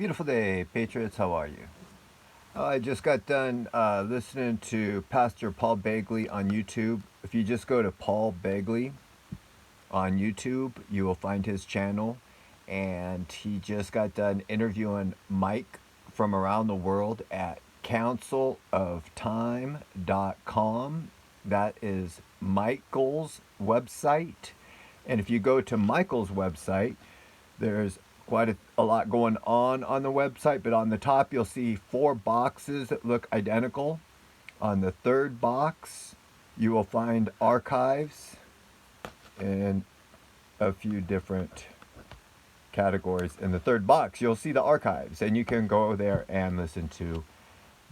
Beautiful day, Patriots. How are you? I just got done listening to Pastor Paul Begley on YouTube. If you just go to Paul Begley on YouTube, you will find his channel. And he just got done interviewing Mike from around the world at counciloftime.com. That is Michael's website. And if you go to Michael's website, there's quite a lot going on the website, but on the top you'll see four boxes that look identical. On the third box, you will find archives and a few different categories. In the third box, you'll see the archives, and you can go there and listen to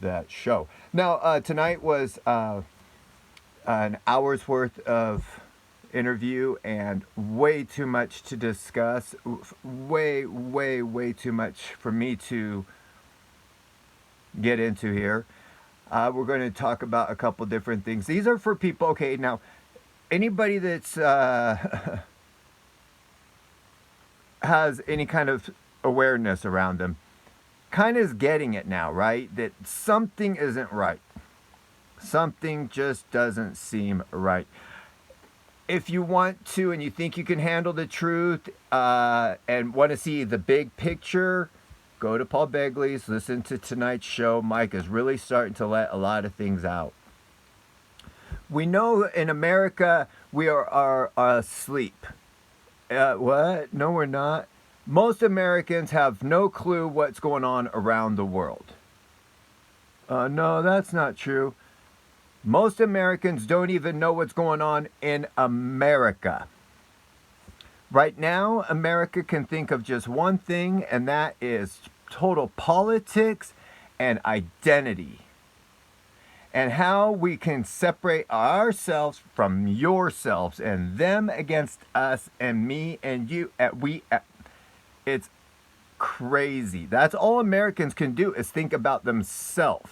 that show. Now, tonight was an hour's worth of interview and way too much to discuss. Way too much for me to get into here. We're going to talk about a couple different things. These are for people. Okay, now anybody that's has any kind of awareness around them kind of is getting it now, right? That something isn't right. Something just doesn't seem right. If you want to and you think you can handle the truth and want to see the big picture, go to Paul Begley's, listen to tonight's show. Mike is really starting to let a lot of things out. We know in America we are asleep. What? No, we're not. Most Americans have no clue what's going on around the world. No, that's not true. Most Americans don't even know what's going on in America. Right now, America can think of just one thing, and that is total politics and identity. And how we can separate ourselves from yourselves and them against us and me and you. It's crazy. That's all Americans can do is think about themselves.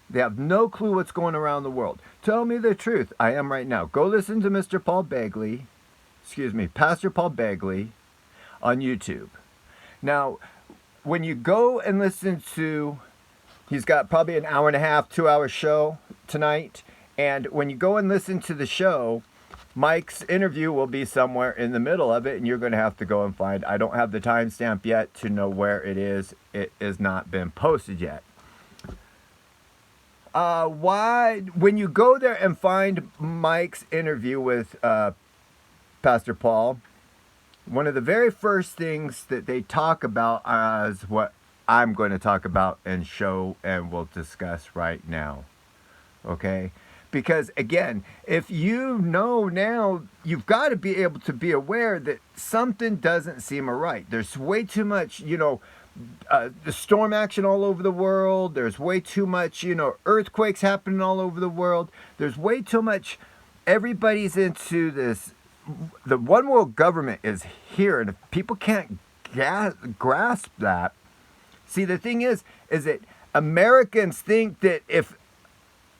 They have no clue what's going around the world. Tell me the truth. I am right now. Go listen to Pastor Paul Begley on YouTube. Now, when you go and listen to, he's got probably an hour and a half, 2 hour show tonight. And when you go and listen to the show, Mike's interview will be somewhere in the middle of it, and you're going to have to go and find. I don't have the timestamp yet to know where it is. It has not been posted yet. When you go there and find Mike's interview with Pastor Paul, one of the very first things that they talk about is what I'm going to talk about and show and we'll discuss right now. Okay? Because again, if you know now, you've got to be able to be aware that something doesn't seem right. There's way too much, the storm action all over the world. There's way too much, earthquakes happening all over the world. There's way too much. Everybody's into this. The one world government is here, and if people can't grasp that. See, the thing is that Americans think that if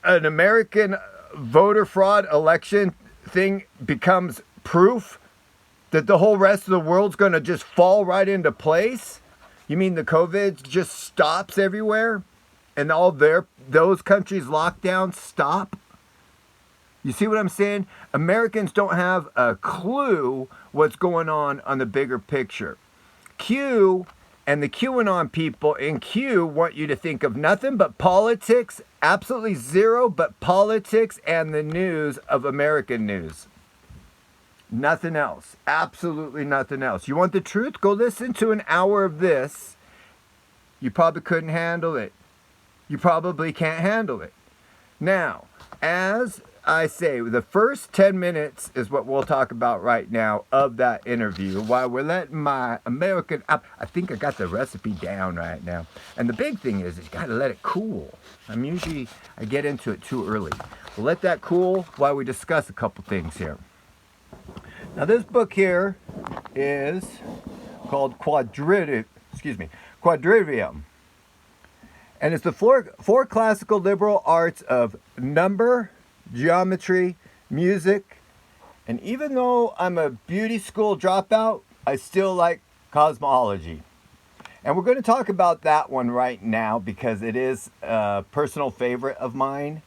an American voter fraud election thing becomes proof that the whole rest of the world's going to just fall right into place. You mean the COVID just stops everywhere and all those countries' lockdowns stop? You see what I'm saying? Americans don't have a clue what's going on the bigger picture. Q and the QAnon people in Q want you to think of nothing but politics, absolutely zero but politics and the news of American news. Nothing else. Absolutely nothing else. You want the truth? Go listen to an hour of this. You probably couldn't handle it. You probably can't handle it. Now, as I say, the first 10 minutes is what we'll talk about right now of that interview while we're letting my American... I think I got the recipe down right now. And the big thing is you got to let it cool. I get into it too early. We'll let that cool while we discuss a couple things here. Now this book here is called Quadrivium. And it's the four classical liberal arts of number, geometry, music, and even though I'm a beauty school dropout, I still like cosmology. And we're going to talk about that one right now because it is a personal favorite of mine.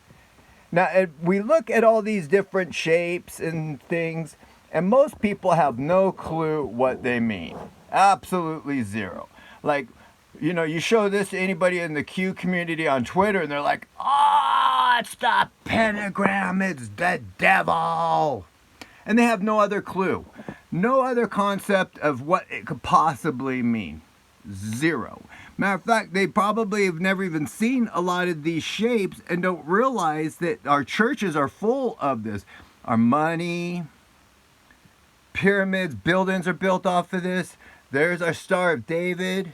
Now, we look at all these different shapes and things, and most people have no clue what they mean. Absolutely zero. Like, you know, you show this to anybody in the Q community on Twitter, and they're like, "Oh, it's the pentagram, it's the devil." And they have no other clue, no other concept of what it could possibly mean. Zero. Matter of fact, they probably have never even seen a lot of these shapes and don't realize that our churches are full of this. Our money, pyramids, buildings are built off of this. There's our Star of David.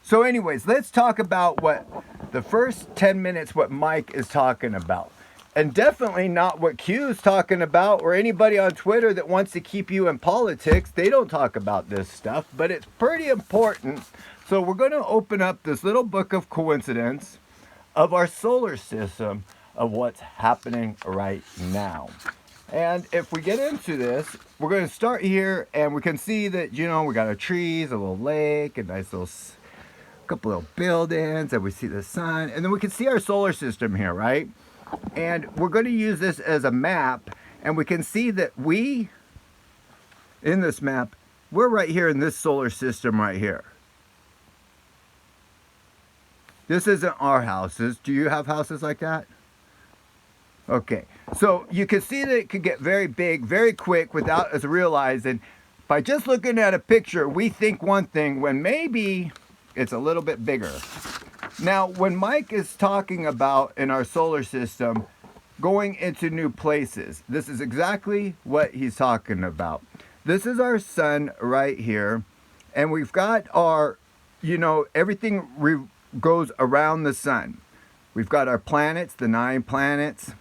So anyways, let's talk about what the first 10 minutes, what Mike is talking about. And definitely not what Q is talking about or anybody on Twitter that wants to keep you in politics. They don't talk about this stuff, but it's pretty important. So we're going to open up this little book of coincidence of our solar system of what's happening right now. And if we get into this, we're going to start here and we can see that, you know, we got our trees, a little lake, a nice little couple little buildings, and we see the sun, and then we can see our solar system here, right? And we're going to use this as a map, and we can see that in this map, we're right here in this solar system right here. This isn't our houses. Do you have houses like that? Okay, so you can see that it could get very big, very quick without us realizing. By just looking at a picture, we think one thing when maybe it's a little bit bigger. Now, when Mike is talking about in our solar system going into new places, this is exactly what he's talking about. This is our sun right here, and we've got our, you know, everything goes around the sun. We've got our planets, the 9 planets,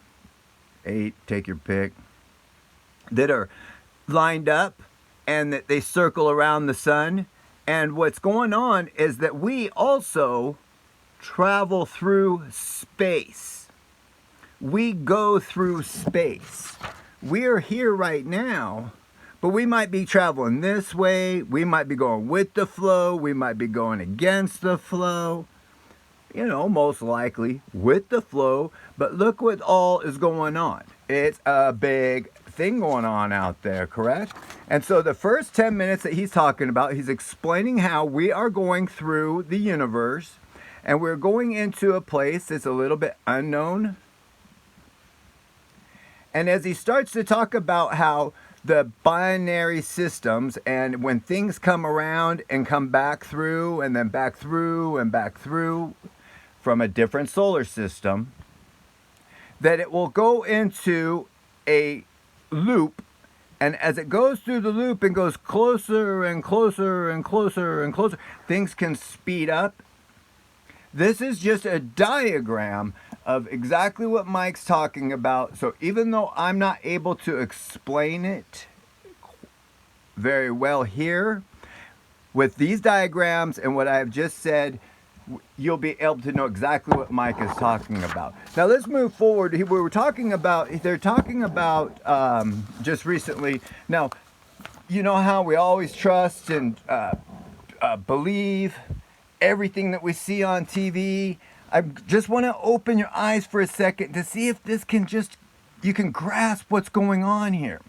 8, take your pick, that are lined up and that they circle around the sun. And what's going on is that we also travel through space. We go through space. We're here right now, but we might be traveling this way. We might be going with the flow. We might be going against the flow. You know, most likely with the flow. But look what all is going on. It's a big thing going on out there, correct? And so the first 10 minutes that he's talking about, he's explaining how we are going through the universe and we're going into a place that's a little bit unknown. And as he starts to talk about how the binary systems and when things come around and come back through and then back through and back through from a different solar system, that it will go into a loop, and as it goes through the loop and goes closer and closer and closer and closer, things can speed up. This is just a diagram of exactly what Mike's talking about. So even though I'm not able to explain it very well here, with these diagrams and what I've just said, you'll be able to know exactly what Mike is talking about. Now let's move forward. We were talking about, they're talking about just recently. Now, you know how we always trust and believe everything that we see on TV. I just want to open your eyes for a second to see if this can you can grasp what's going on here.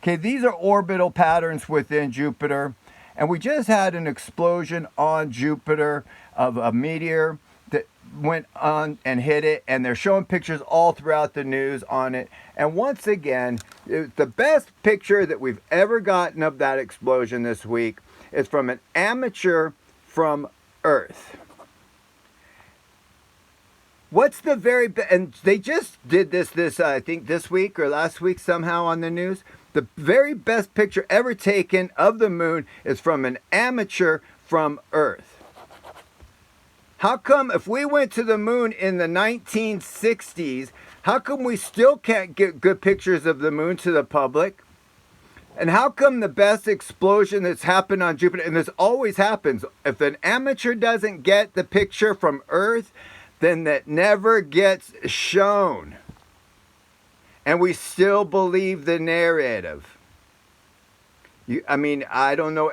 Okay, these are orbital patterns within Jupiter. And we just had an explosion on Jupiter of a meteor that went on and hit it. And they're showing pictures all throughout the news on it. And once again, the best picture that we've ever gotten of that explosion this week is from an amateur from Earth. What's the and they just did this I think this week or last week somehow on the news. The very best picture ever taken of the moon is from an amateur from Earth. How come if we went to the moon in the 1960s, how come we still can't get good pictures of the moon to the public? And how come the best explosion that's happened on Jupiter, and this always happens, if an amateur doesn't get the picture from Earth, then that never gets shown. And we still believe the narrative. I mean, I don't know.